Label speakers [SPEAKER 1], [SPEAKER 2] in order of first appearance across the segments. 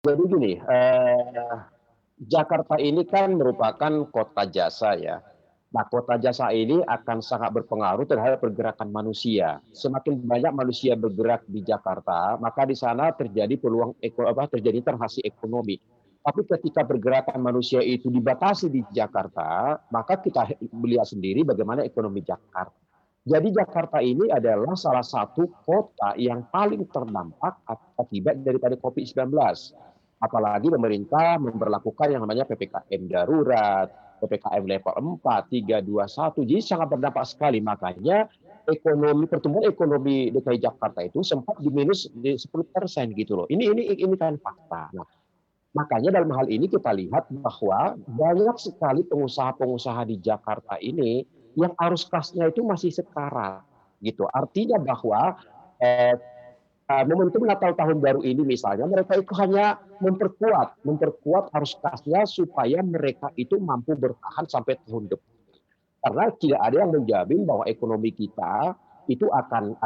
[SPEAKER 1] Jadi gini, Jakarta ini kan merupakan kota jasa ya. Nah, kota jasa ini akan sangat berpengaruh terhadap pergerakan manusia. Semakin banyak manusia bergerak di Jakarta, maka di sana terjadi peluang terjadi transaksi ekonomi. Tapi ketika pergerakan manusia itu dibatasi di Jakarta, maka kita melihat sendiri bagaimana ekonomi Jakarta. Jadi Jakarta ini adalah salah satu kota yang paling terdampak akibat daripada COVID-19. Apalagi pemerintah memberlakukan yang namanya PPKM darurat, PPKM level 4, 3, 2, 1. Jadi sangat berdampak sekali. Makanya pertumbuhan ekonomi DKI Jakarta itu sempat di minus di 10% gitu loh. Ini kan fakta. Nah, makanya dalam hal ini kita lihat bahwa banyak sekali pengusaha-pengusaha di Jakarta ini yang arus kasnya itu masih sekarat gitu. Artinya bahwa eh, momentum Natal tahun baru ini misalnya mereka itu hanya memperkuat arus kasnya supaya mereka itu mampu bertahan sampai tahun depan. Karena tidak ada yang menjamin bahwa ekonomi kita itu akan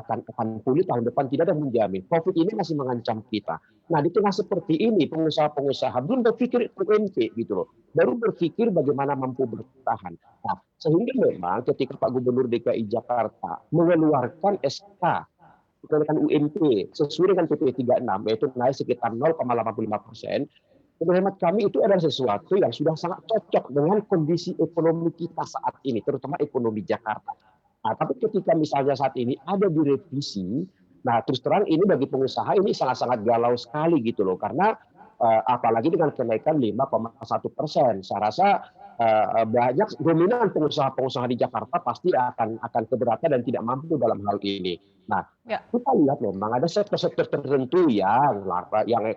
[SPEAKER 1] pulih tahun depan, tidak ada yang menjamin. Covid ini masih mengancam kita. Nah, di tengah seperti ini pengusaha-pengusaha belum berpikir UMP gitu loh. Baru berpikir bagaimana mampu bertahan. Nah, sehingga memang ketika Pak Gubernur DKI Jakarta mengeluarkan SK kenaikan UMP sesuai dengan PP 36 yaitu naik sekitar 0,85%. Menurut hemat kami itu adalah sesuatu yang sudah sangat cocok dengan kondisi ekonomi kita saat ini, terutama ekonomi Jakarta. Nah, tapi ketika misalnya saat ini ada direvisi, nah terus terang ini bagi pengusaha ini sangat-sangat galau sekali gitu loh, karena apalagi dengan kenaikan 5,1%. Saya rasa banyak dominan pengusaha-pengusaha di Jakarta pasti akan keberatan dan tidak mampu dalam hal ini. Nah,
[SPEAKER 2] Ya.
[SPEAKER 1] kita lihat memang ada sektor-sektor tertentu yang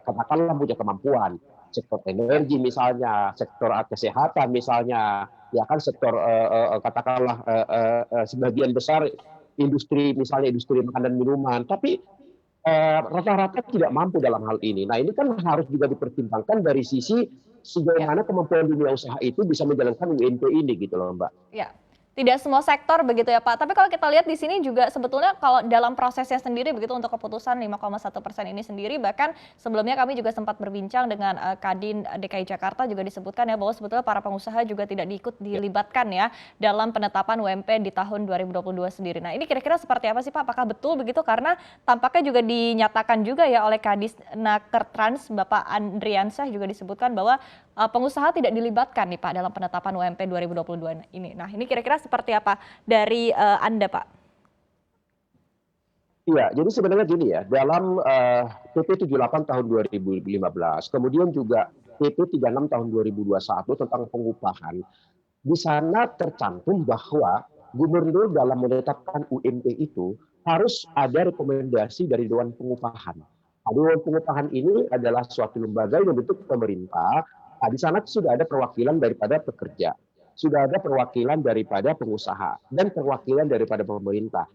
[SPEAKER 1] katakanlah punya kemampuan, sektor
[SPEAKER 2] Ya.
[SPEAKER 1] energi misalnya, sektor kesehatan misalnya, ya kan sektor katakanlah sebagian besar industri misalnya industri makanan minuman, tapi rata-rata tidak mampu dalam hal ini. Nah, ini kan harus juga dipertimbangkan dari sisi sejauh
[SPEAKER 2] Ya.
[SPEAKER 1] mana kemampuan dunia usaha itu bisa menjalankan UMP ini gitu loh, Mbak.
[SPEAKER 2] Ya, tidak semua sektor begitu ya Pak. Tapi kalau kita lihat di sini juga sebetulnya kalau dalam prosesnya sendiri begitu untuk keputusan 5,1% ini sendiri, bahkan sebelumnya kami juga sempat berbincang dengan Kadin DKI Jakarta juga disebutkan ya bahwa sebetulnya para pengusaha juga tidak dilibatkan ya dalam penetapan UMP di tahun 2022 sendiri. Nah, ini kira-kira seperti apa sih Pak? Apakah betul begitu? Karena tampaknya juga dinyatakan juga ya oleh Kadisnakertrans Bapak Andriansyah juga disebutkan bahwa pengusaha tidak dilibatkan nih Pak dalam penetapan UMP 2022 ini. Nah, ini kira-kira seperti apa dari Anda Pak?
[SPEAKER 1] Iya, jadi sebenarnya gini ya, dalam PP 78 tahun 2015, kemudian juga PP 36 tahun 2021 tentang pengupahan, di sana tercantum bahwa gubernur dalam menetapkan UMP itu harus ada rekomendasi dari Dewan Pengupahan. Nah, Dewan Pengupahan ini adalah suatu lembaga yang dibentuk pemerintah. Nah, di sana sudah ada perwakilan daripada pekerja, sudah ada perwakilan daripada pengusaha, dan perwakilan daripada pemerintah.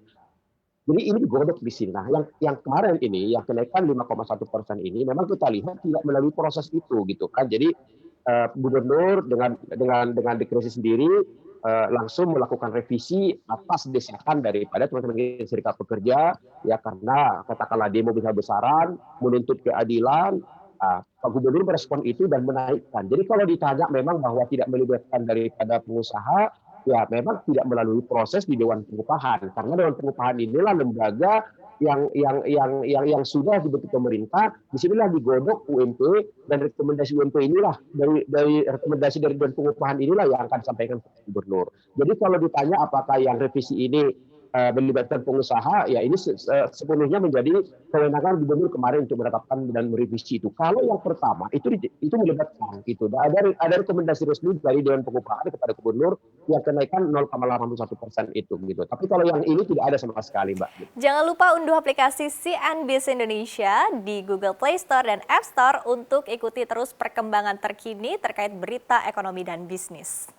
[SPEAKER 1] Jadi ini digodok di sini. Nah, yang kemarin ini, yang kenaikan 5,1% ini, memang kita lihat tidak melalui proses itu, gitu kan. Jadi gubernur dengan diskresi sendiri langsung melakukan revisi atas desakan daripada teman-teman serikat pekerja, ya karena katakanlah demo besar-besaran, menuntut keadilan. Pak Gubernur merespon itu dan menaikkan. Jadi kalau ditanya memang bahwa tidak melibatkan daripada pengusaha, ya memang tidak melalui proses di Dewan Pengupahan, karena Dewan Pengupahan inilah lembaga yang sudah dibentuk pemerintah. Disinilah digodok UMP, dan rekomendasi UMP inilah dari rekomendasi dari Dewan Pengupahan inilah yang akan disampaikan ke Gubernur. Jadi kalau ditanya apakah yang revisi ini melibatkan pengusaha, ya ini sepenuhnya menjadi kewenangan gubernur kemarin untuk menetapkan dan merevisi itu. Kalau yang pertama itu melibatkan itu, ada rekomendasi resmi dari Dewan Pengupahan kepada gubernur yang kenaikan 0,81% itu gitu. Tapi kalau yang ini tidak ada sama sekali, Mbak.
[SPEAKER 2] Jangan lupa unduh aplikasi CNBC Indonesia di Google Play Store dan App Store untuk ikuti terus perkembangan terkini terkait berita ekonomi dan bisnis.